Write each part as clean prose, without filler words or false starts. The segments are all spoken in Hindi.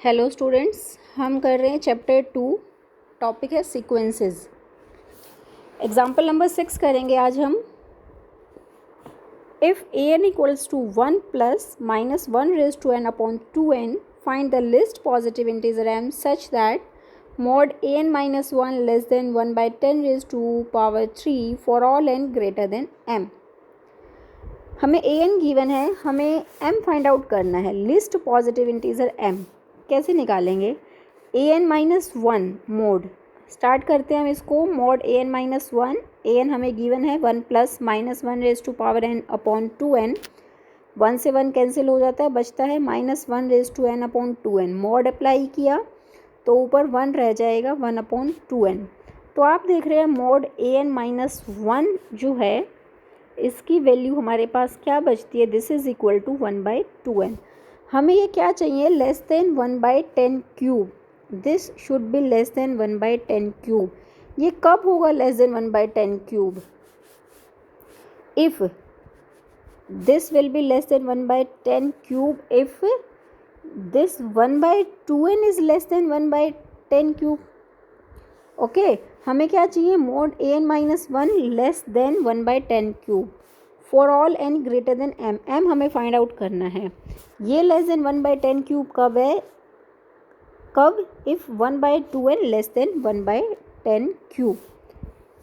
हेलो स्टूडेंट्स, हम कर रहे हैं चैप्टर 2। टॉपिक है सीक्वेंसेस। एग्जाम्पल नंबर 6 करेंगे आज हम। If a n equals to 1 plus minus 1 raise to n upon 2n, find the least positive integer m such that mod a n minus 1 less than 1 by 10 raise to power 3 for all n greater than m। हमें ए एन गिवन है, हमें m फाइंड आउट करना है। लिस्ट पॉजिटिव इंटीजर m कैसे निकालेंगे? A n minus one mod start करते हैं हम इसको। Mod a n minus one, a n हमें गिवन है 1 plus minus 1 raise to power n upon 2n। 1 से 1 कैंसिल हो जाता है, बचता है minus 1 raise to n upon 2n। Mod apply किया तो ऊपर 1 रह जाएगा 1 अपॉन 2n। तो आप देख रहे हैं mod a n minus one जो है इसकी वैल्यू हमारे पास क्या बचती है? This is equal to 1 by 2n। हमें ये क्या चाहिए? Less than 1 by 10 cube. This should be less than 1 by 10 cube. ये कब होगा less than 1 by 10 cube? If this will be less than 1 by 10 cube if this 1 by 2n is less than 1 by 10 cube. Okay, हमें क्या चाहिए? Mod a n minus one less than 1 by 10 cube for all n greater than m. M हमें फाइंड आउट करना है। ये लेस देन 1 बाई 10 क्यूब कब है? कब? If 1 by 2n less than 1 by 10 cube.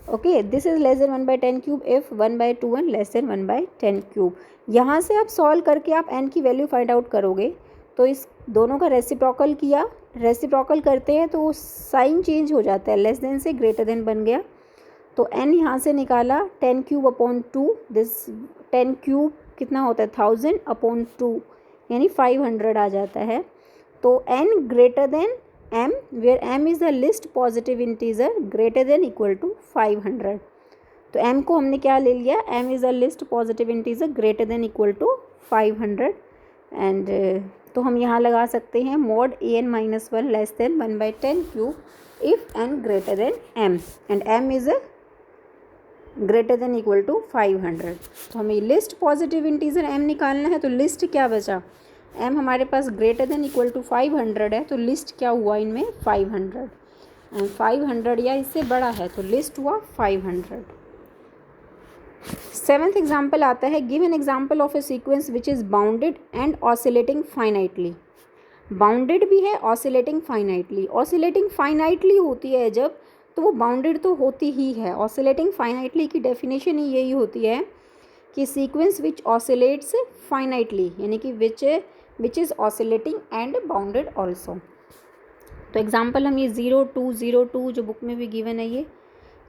Okay, this is less than 1 by 10 cube if 1 by 2n less than 1 by 10 cube. यहाँ से आप सॉल्व करके आप n की वैल्यू फाइंड आउट करोगे। तो इस दोनों का रेसिप्रोकल किया, रेसिप्रोकल करते हैं तो साइन चेंज हो जाता है, लेस देन से ग्रेटर देन बन गया। तो n यहाँ से निकाला 10 क्यूब अपॉन 2। दिस 10 क्यूब कितना होता है? 1000 अपॉन 2 यानी 500 आ जाता है। तो n greater than m where m is the least positive integer greater than equal to 500। तो m को हमने क्या ले लिया? m is the least positive integer greater than equal to 500। And तो हम यहाँ लगा सकते हैं mod a n minus one less than 1 by 10 cube if n greater than m and m is greater than equal to 500। तो हमें लिस्ट पॉजिटिव इंटीजर m निकालना है। तो लिस्ट क्या बचा? m हमारे पास ग्रेटर देन इक्वल टू 500 है, तो लिस्ट क्या हुआ इनमें? 500। एंड 500 या इससे बड़ा है तो लिस्ट हुआ 500। सेवेंथ एग्जाम्पल आता है। Give an example of A sequence which is bounded and oscillating finitely. Bounded भी है, ऑसिलेटिंग फाइनाइटली। ऑसिलेटिंग फाइनाइटली होती है जब, तो वो बाउंडेड तो होती ही है। ऑसिलेटिंग फाइनाइटली की डेफिनेशन ही यही होती है कि सीक्वेंस विच ऑसिलेट्स फाइनाइटली, यानी कि which is oscillating and bounded also. तो एग्जाम्पल हम ये 0 2 0 2 जो बुक में भी गिवन है ये,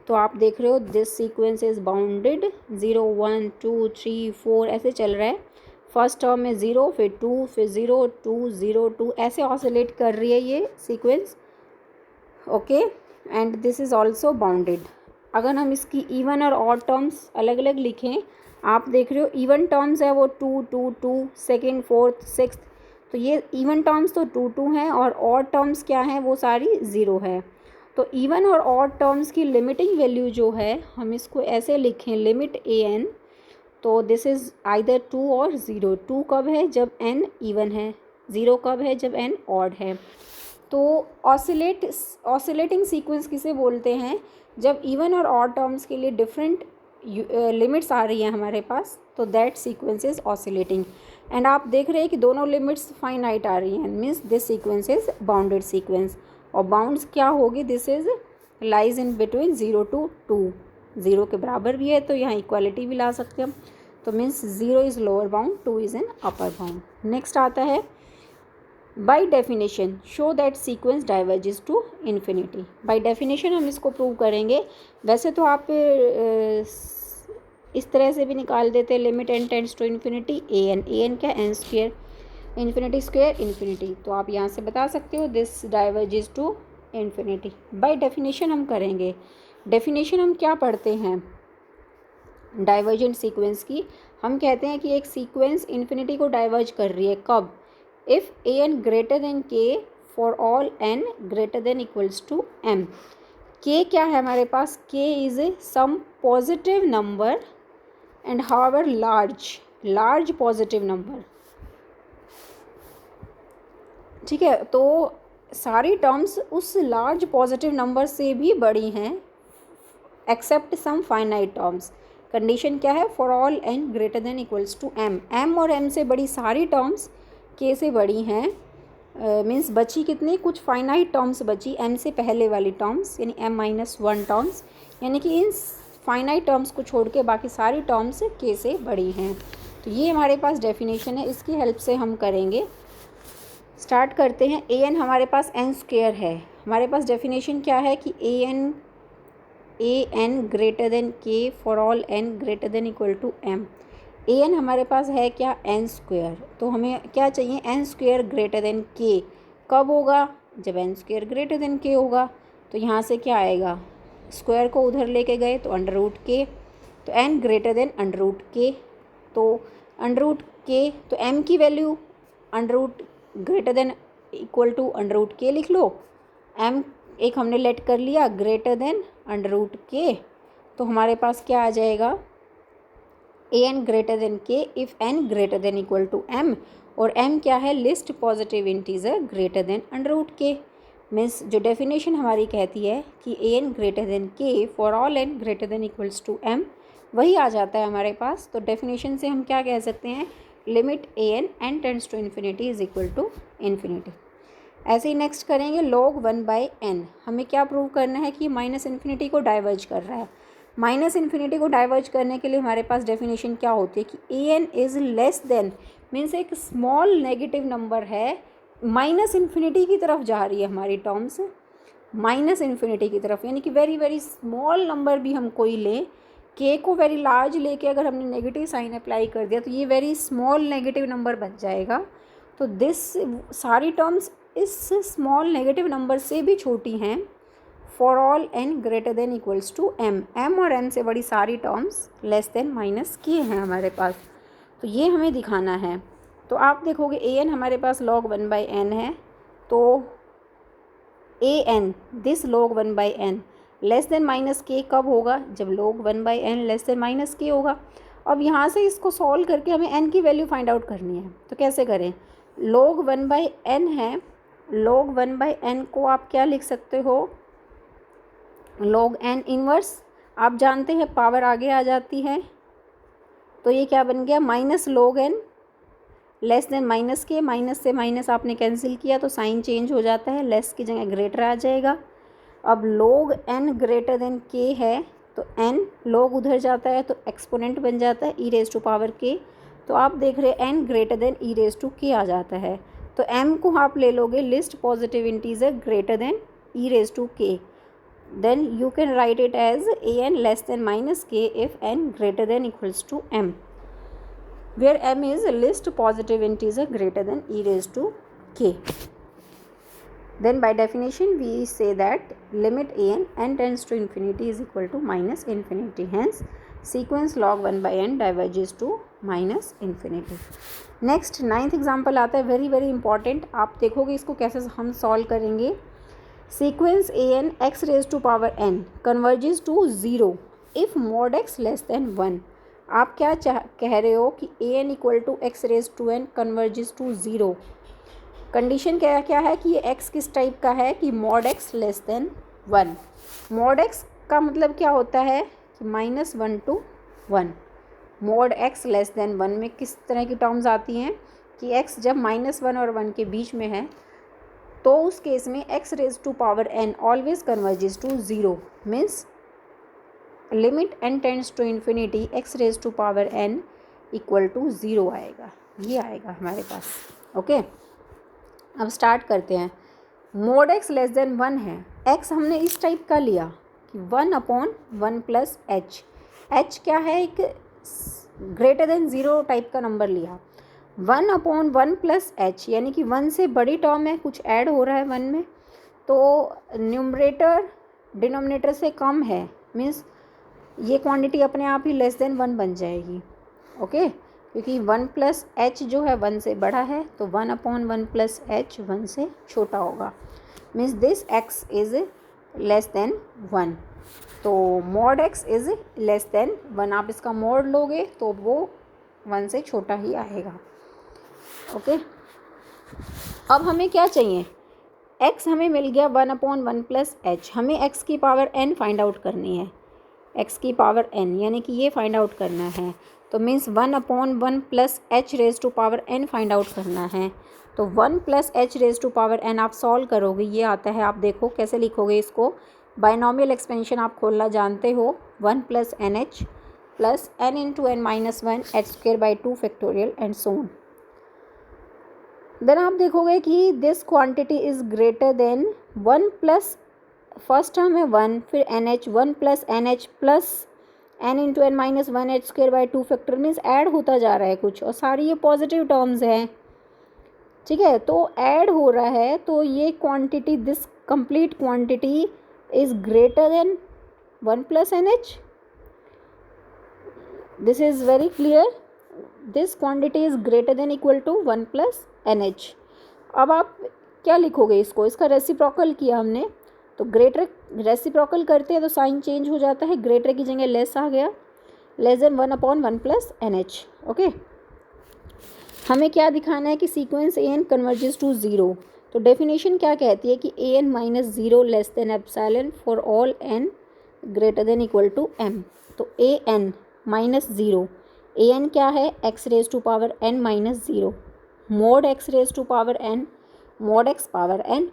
तो आप देख रहे हो दिस सीक्वेंस इज़ बाउंडेड। 0 1 2 3 4 ऐसे चल रहा है। फर्स्ट टर्म में 0, फिर 2, फिर 0 2 0 2 ऐसे ऑसिलेट कर रही है ये sequence. Okay, and this is also bounded. अगर हम इसकी इवन और ऑड टर्म्स अलग अलग लिखें, आप देख रहे हो इवन टर्म्स है वो 2 2 2 सेकेंड फोर्थ सिक्स्थ, तो ये इवन टर्म्स तो 2 2 हैं और ऑड टर्म्स क्या हैं? वो सारी 0 है। तो इवन और ऑड टर्म्स की लिमिटिंग वैल्यू जो है, हम इसको ऐसे लिखें लिमिट ए एन। तो दिस इज़ आइदर 2 और 0। 2 कब है? जब n इवन है। 0 कब है? जब n ऑड है। तो ऑसिलेटिंग सीक्वेंस किसे बोलते हैं? जब इवन और ऑड टर्म्स के लिए डिफरेंट लिमिट्स आ रही हैं हमारे पास, तो that sequence is oscillating. And आप देख रहे हैं कि दोनों लिमिट्स फाइनाइट आ रही हैं, means this sequence is bounded sequence. और बाउंड्स क्या होगी? This is lies in between 0 to 2। 0 के बराबर भी है तो यहाँ इक्वालिटी भी ला सकते हैं हम। तो means 0 is lower bound, 2 is an upper bound. Next आता है by definition show that sequence diverges to infinity. By definition हम इसको प्रूव करेंगे। वैसे तो आप इस तरह से भी निकाल देते, limit n tends to infinity a n क्या? N square, infinity square infinity. तो आप यहाँ से बता सकते हो this diverges to infinity. By definition हम करेंगे। डेफिनेशन हम क्या पढ़ते हैं डाइवर्जेंट सीक्वेंस की? हम कहते हैं कि एक सीक्वेंस इन्फिनिटी को डाइवर्ज कर रही है। कब? If a n greater than k for all n greater than equals to m. K क्या है हमारे पास? K is some positive number and however large positive number. ठीक है, तो सारी टर्म्स उस लार्ज पॉजिटिव नंबर से भी बड़ी हैं except some finite terms. Condition क्या है? For all n greater than equals to m, m और एम से बड़ी सारी टर्म्स के से बड़ी हैं। मीन्स बची कितनी? कुछ फाइनाइट टर्म्स बची एम से पहले वाली टर्म्स, यानी एम माइनस वन टर्म्स, यानी कि इन फाइनाइट टर्म्स को छोड़ के बाकी सारी टर्म्स के से बड़ी हैं। तो ये हमारे पास डेफिनेशन है, इसकी हेल्प से हम करेंगे। स्टार्ट करते हैं। ए एन हमारे पास एन स्क्वेयर है। हमारे पास डेफिनेशन क्या है कि a n greater than k for all n greater than equal to m. A n हमारे पास है क्या? N square. तो हमें क्या चाहिए? एन स्क्वेयर ग्रेटर देन के। कब होगा? जब एन स्क्वेयर ग्रेटर देन के होगा। तो यहाँ से क्या आएगा? स्क्वायर को उधर लेके गए तो अंडर रूट के, तो n greater than under root k. तो अंडर रूट के, तो एम की value under root greater than equal to under root k लिख लो। एम एक हमने लेट कर लिया greater than under root k, तो हमारे पास क्या आ जाएगा? A n greater than k if n greater than equal to m, और एम क्या है? Least positive integer greater than under root k. Means जो डेफिनेशन हमारी कहती है कि a n greater than k for all n greater than equals to m, वही आ जाता है हमारे पास। तो डेफिनेशन से हम क्या कह सकते हैं? Limit a n tends to infinity is equal to infinity. ऐसे ही नेक्स्ट करेंगे log 1/n। हमें क्या प्रूव करना है कि माइनस इन्फिनिटी को डाइवर्ज कर रहा है। माइनस इन्फिनिटी को डाइवर्ज करने के लिए हमारे पास डेफिनेशन क्या होती है कि a n is less than, means एक स्मॉल नेगेटिव नंबर है, माइनस इन्फिनिटी की तरफ जा रही है हमारी टर्म्स, माइनस इन्फिनिटी की तरफ, यानी कि वेरी वेरी स्मॉल नंबर भी हम कोई लें, के को वेरी लार्ज लेके अगर हमने नेगेटिव साइन अप्लाई कर दिया तो ये वेरी स्मॉल नेगेटिव नंबर बन जाएगा। तो दिस सारी टर्म्स इस स्मॉल नेगेटिव नंबर से भी छोटी हैं for all n greater than equals to m. M और एन से बड़ी सारी टर्म्स लेस देन माइनस के हैं हमारे पास। तो ये हमें दिखाना है। तो आप देखोगे ए एन हमारे पास log 1/n है, तो a n this log 1/n less than minus k कब होगा? जब log 1/n less than minus के होगा। अब यहाँ से इसको सॉल्व करके हमें n की वैल्यू फाइंड आउट करनी है। तो कैसे करें? log 1/n है, log 1/n को आप क्या लिख सकते हो? log n inverse. आप जानते हैं पावर आगे आ जाती है, तो ये क्या बन गया? Minus log n less than minus के, माइनस से माइनस आपने कैंसिल किया तो साइन चेंज हो जाता है, लेस की जगह ग्रेटर आ जाएगा। अब log n ग्रेटर देन के है, तो n log उधर जाता है तो एक्सपोनेंट बन जाता है e raise to power k। तो आप देख रहे हैं n greater than e raise to k आ जाता है। तो m को आप ले लोगे least positive integer greater than e raise to k, then you can write it as a n less than minus k if n greater than equals to m, where m is least positive integer greater than e raised to k. Then by definition we say that limit a n tends to infinity is equal to minus infinity. Hence sequence log 1/n diverges to minus infinity. Next 9th example आता है, वेरी वेरी इंपॉर्टेंट। आप देखोगे इसको कैसे हम सॉल्व करेंगे। Sequence a n x raise to power n converges to 0 if mod x less than 1। आप क्या कह रहे हो कि a n equal to x raise to n converges to 0। Condition क्या क्या है कि ये x किस टाइप का है कि mod x less than 1। mod x का मतलब क्या होता है कि -1 to 1। mod x less than 1 में किस तरह की टर्म्स आती हैं कि x जब -1 और 1 के बीच में है तो उस केस में x raise to power n always converges to 0। Means limit n tends to infinity x raise to power n equal to 0 आएगा। ये आएगा हमारे पास। ओके, अब स्टार्ट करते हैं। mod x लेस देन 1 है, x हमने इस टाइप का लिया कि 1/1 प्लस h। h क्या है? एक ग्रेटर देन 0 टाइप का नंबर लिया। 1/1 प्लस h यानी कि 1 से बड़ी टर्म है, कुछ ऐड हो रहा है 1 में, तो न्यूमरेटर डिनोमिनेटर से कम है, मीन्स ये क्वांटिटी अपने आप ही लेस देन 1 बन जाएगी। ओके, क्योंकि 1 प्लस h जो है 1 से बड़ा है, तो 1/1 प्लस h 1 से छोटा होगा। Means this x is less than 1, तो mod x is less than 1। आप इसका मोड लोगे तो वो 1 से छोटा ही आएगा। ओके। अब हमें क्या चाहिए, x हमें मिल गया 1/1 प्लस h, हमें x की पावर n फाइंड आउट करनी है, x की पावर n यानी कि ये फाइंड आउट करना है। तो means 1/1 plus h raise to power n find out करना है। तो 1 plus h raise to power n आप सॉल्व करोगे, ये आता है, आप देखो कैसे लिखोगे इसको, बाइनोमियल एक्सपेंशन आप खोलना जानते हो, 1 plus n h plus n into n minus 1 h square by 2 factorial and so on. Then आप देखोगे कि this quantity is greater than 1 plus, first term है 1, फिर n h, 1 plus n h plus n into n minus 1 h square by 2 factor, means add होता जा रहा है कुछ, और सारी ये पॉजिटिव टर्म्स हैं, ठीक है। तो ऐड हो रहा है, तो ये quantity, this complete quantity is greater than 1 plus n h, this is very clear, this quantity is greater than equal to 1 plus n h. अब आप क्या लिखोगे इसको, इसका रेसिप्रोकल किया हमने, तो ग्रेटर रेसिप्रोकल करते हैं तो साइन चेंज हो जाता है, ग्रेटर की जगह लेस आ गया, less than 1/1 plus n h. Okay, हमें क्या दिखाना है कि sequence a n converges to 0। तो डेफिनेशन क्या कहती है कि a n minus 0 less than epsilon for all n greater than equal to m. तो a n minus 0, a n क्या है, x raise to power n minus 0, mod x raise to power n, mod x power n,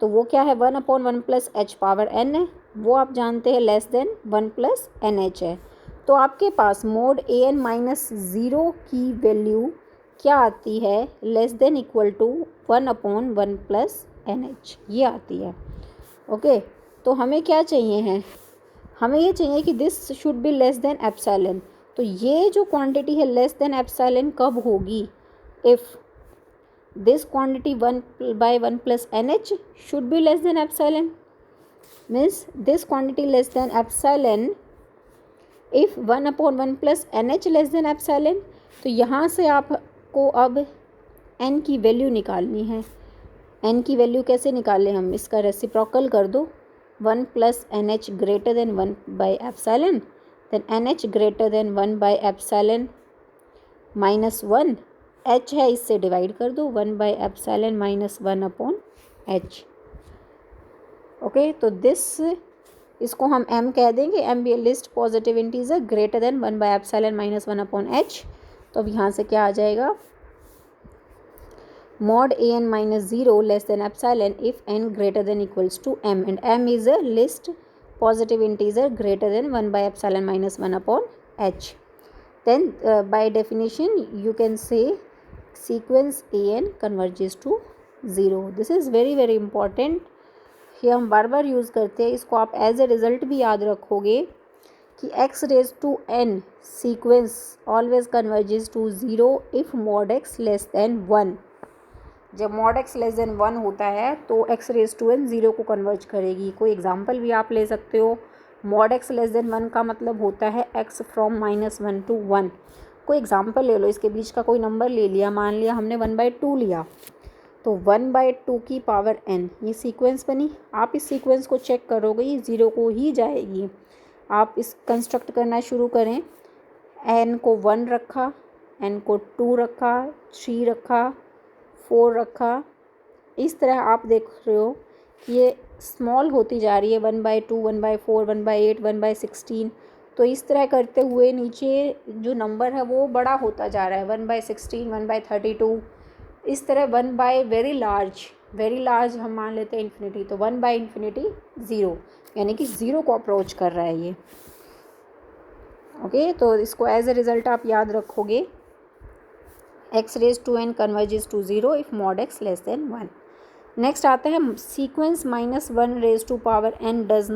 तो वो क्या है 1/1 प्लस एच पावर एन है, वो आप जानते हैं less than 1 plus n h है। तो आपके पास मोड ए एन माइनस 0 की वैल्यू क्या आती है, less than equal to 1/1 plus n h, ये आती है। ओके, तो हमें क्या चाहिए है, हमें ये चाहिए कि this should be less than epsilon. तो ये जो क्वांटिटी है लेस देन एप्सिलॉन कब होगी, if this quantity 1/1 plus nh should be less than epsilon, means this quantity less than epsilon if 1/1 plus nh less than epsilon। तो यहाँ से आपको अब n की वैल्यू निकालनी है। n की वैल्यू कैसे निकालें हम, इसका रेसिप्रोकल कर दो, 1 plus n h greater than 1 by epsilon, then n h greater than 1 by epsilon minus 1, h है इससे डिवाइड कर दो, 1 by epsilon minus 1/h। Okay, तो दिस, इसको हम m कह देंगे, m भी least positive integer greater than 1 by epsilon minus 1/h। तो अब यहाँ से क्या आ जाएगा, mod a n minus 0 less than epsilon if n greater than equals to m, and m is a least positive integer greater than 1 by epsilon minus 1/h। then by definition you can say sequence an converges to 0। this is very very important, ये हम बार बार यूज़ करते हैं, इसको आप एज ए रिज़ल्ट भी याद रखोगे कि x raise to n sequence always converges to 0 if mod x less than 1। जब mod x लेस देन 1 होता है तो x रेज टू n 0 को कन्वर्ज करेगी। कोई एग्जांपल भी आप ले सकते हो, mod x लेस देन 1 का मतलब होता है x फ्रॉम -1 to 1। कोई एग्जांपल ले लो, इसके बीच का कोई नंबर ले लिया, मान लिया हमने 1/2 लिया, तो 1/2 की पावर n, ये सीक्वेंस बनी। आप इस सीक्वेंस को चेक करोगे, ये 0 को ही जाएगी। आप इस कंस्ट्रक्ट करना शुरू करें, n को 1 रखा, n को 2 रखा, 3 रखा, 4 रखा, इस तरह आप देख रहे हो कि ये स्मॉल होती जा रही है, 1/2, 1/4, 1/8, 1/16। तो इस तरह करते हुए नीचे जो नंबर है वो बड़ा होता जा रहा है, 1/16, 1/32, इस तरह 1 बाय वेरी लार्ज हम मान लेते हैं इन्फिनिटी, तो 1/इंफिनिटी 0, यानी कि 0 को अप्रोच कर रहा है ये। ओके, तो इसको एज ए रिज़ल्ट आप याद रखोगे, x raise to n converges to 0 if mod x less than 1। Next आता है sequence -1 raise to power n does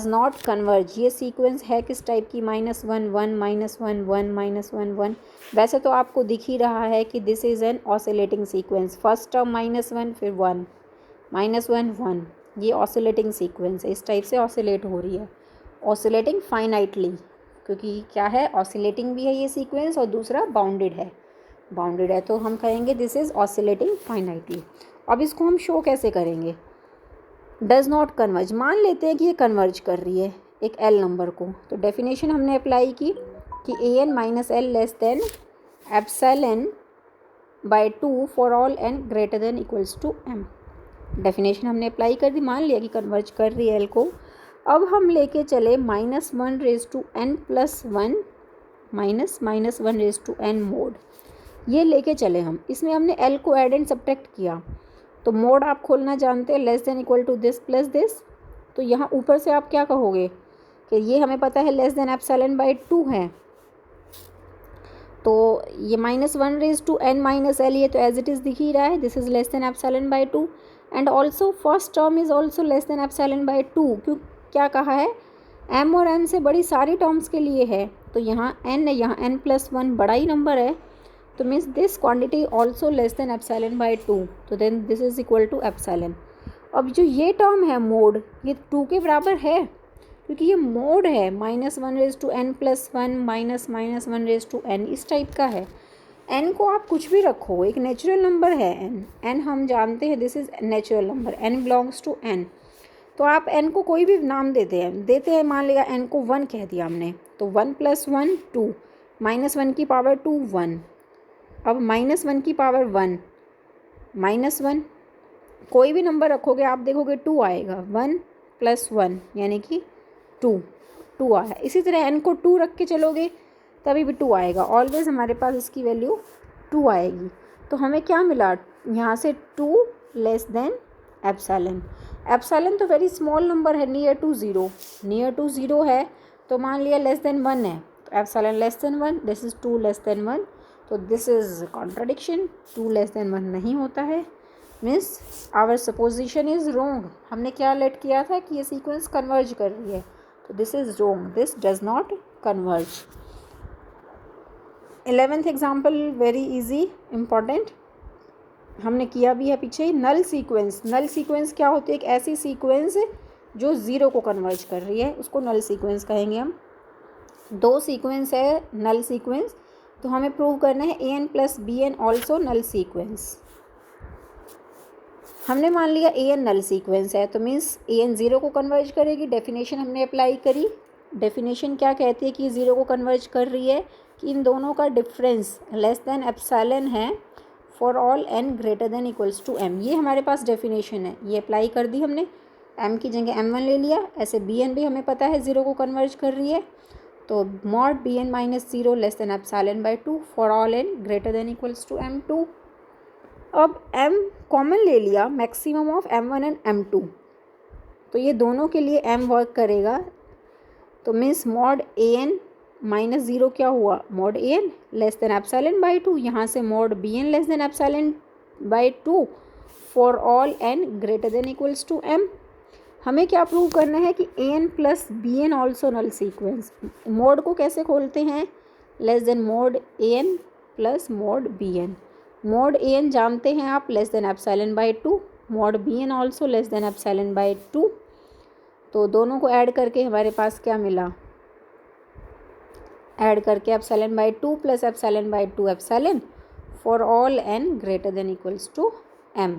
not converge. ये सीक्वेंस है किस टाइप की, -1 1 -1 1 -1 1। वैसे तो आपको दिख ही रहा है कि this is an oscillating sequence, first term -1 फिर 1 -1 1, ये ऑसिलेटिंग सीक्वेंस है, इस टाइप से ऑसिलेट हो रही है, ऑसिलेटिंग फाइनाइटली, क्योंकि क्या है, ऑसिलेटिंग भी है ये सीक्वेंस और दूसरा बाउंडेड है, तो हम कहेंगे दिस इज़ ऑसिलेटिंग फाइनाइटली। अब इसको हम शो कैसे करेंगे, डज़ नॉट कन्वर्ज, मान लेते हैं कि ये कन्वर्ज कर रही है एक एल नंबर को, तो डेफिनेशन हमने अप्लाई की कि a n minus l less than epsilon by two for all n greater than equals to m. Definition हमने अप्लाई कर दी, मान लिया कि कन्वर्ज कर रही है एल को। अब हम लेके चले -1 raise to n plus 1 -1 raise to n mod, ये लेके चले हम। इसमें हमने l को ऐड एंड सब्ट्रैक्ट किया, तो मोड आप खोलना जानते हैं, less than equal to this plus this. तो यहाँ ऊपर से आप क्या कहोगे कि ये हमें पता है लेस देन एप्सिलॉन बाई 2 है, तो ये -1 raise to n minus l, ये तो एज इट इज़ दिख ही रहा है, this is less than epsilon by 2 and also first term is also less than epsilon by 2। क्यों, क्या कहा है, m और m से बड़ी सारी टर्म्स के लिए है, तो यहाँ n है, यहाँ n प्लस 1 बड़ा ही नंबर है, तो means this quantity also less than epsilon by 2, तो then this is equal to epsilon. अब जो ये टर्म है मोड, ये 2 के बराबर है क्योंकि ये मोड है, -1 raise to n plus 1 -1 raise to n, इस टाइप का है। n को आप कुछ भी रखो, एक नेचुरल नंबर है n हम जानते हैं this is natural number, n belongs to n, तो आप n को कोई भी नाम देते हैं, मान लिया n को 1 कह दिया हमने, तो 1 प्लस 1 2, -1 की पावर 2 1, अब -1 की पावर 1 -1, कोई भी नंबर रखोगे आप देखोगे 2 आएगा, 1 प्लस 1 यानी कि 2 आया। इसी तरह n को 2 रख के चलोगे तभी भी 2 आएगा, ऑलवेज हमारे पास इसकी वैल्यू 2 आएगी। तो हमें क्या मिला यहाँ से, 2 लेस देन एप्सिलॉन। एप्सिलॉन तो वेरी स्मॉल नंबर है, नियर टू ज़ीरो है, तो मान लिया लेस देन 1 है, तो epsilon less than 1, this is 2 less than 1, तो this is contradiction, 2 less than 1 नहीं होता है, means our supposition is wrong. हमने क्या लेट किया था कि ये सीक्वेंस कन्वर्ज कर रही है, तो this is wrong, this does not converge. 11th example very easy important, हमने किया भी है पीछे। नल सीक्वेंस क्या होती है, एक ऐसी सीक्वेंस जो ज़ीरो को कन्वर्ज कर रही है, उसको नल सीक्वेंस कहेंगे हम। 2 सीक्वेंस है नल सीक्वेंस, तो हमें प्रूव करना है an plus bn also null sequence. हमने मान लिया an नल सीक्वेंस है, तो मीन्स an ज़ीरो को कन्वर्ज करेगी। डेफिनेशन हमने अप्लाई करी, डेफिनेशन क्या कहती है कि ये ज़ीरो को कन्वर्ज कर रही है कि इन दोनों का डिफरेंस लेस देन एप्सिलॉन है for all n greater than equals to m। ये हमारे पास डेफिनेशन है, ये अप्लाई कर दी हमने, m की जगह m1 ले लिया। ऐसे bn भी हमें पता है ज़ीरो को कन्वर्ज कर रही है, तो mod bn minus 0 less than epsilon by 2 for all n greater than equals to m2। अब m कॉमन ले लिया, maximum of m1 and m2, तो ये दोनों के लिए m वर्क करेगा, तो मीन्स मॉड an माइनस 0 क्या हुआ, mod an less than epsilon by 2, यहाँ से mod bn less than epsilon by 2 for all n greater than equals to m। हमें क्या प्रूव करना है कि an plus bn also null sequence. Mod को कैसे खोलते हैं, less than mod an plus mod bn। Mod an जानते हैं आप, less than epsilon by 2, mod bn also less than epsilon by 2, तो दोनों को ऐड करके हमारे पास क्या मिला, ऐड करके epsilon by 2 plus epsilon by 2 epsilon for all n greater than equals to m,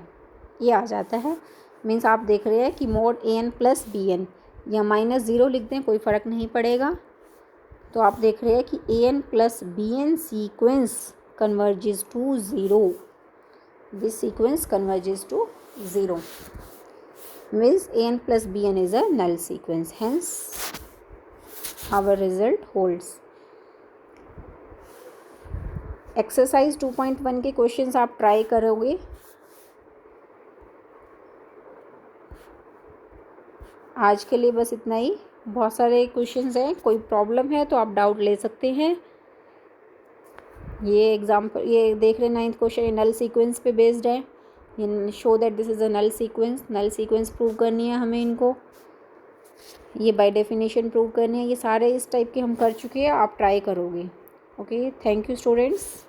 ये आ जाता है। मीन्स आप देख रहे हैं कि मोड an प्लस bn या -0 लिख दें कोई फ़र्क नहीं पड़ेगा, तो आप देख रहे हैं कि an plus bn sequence converges to 0, this sequence converges to 0, means an plus bn is a null sequence, hence our result holds. Exercise 2.1 के क्वेश्चंस आप ट्राई करोगे, आज के लिए बस इतना ही। बहुत सारे क्वेश्चंस हैं, कोई प्रॉब्लम है तो आप डाउट ले सकते हैं। ये एग्जाम्पल, ये देख रहे 9th क्वेश्चन, ये नल सीक्वेंस पे बेस्ड है, ये show that this is a null sequence prove करनी है हमें इनको, ये बाय डेफिनेशन प्रूव करनी है। ये सारे इस टाइप के हम कर चुके हैं, आप ट्राई करोगे। Okay, thank you students.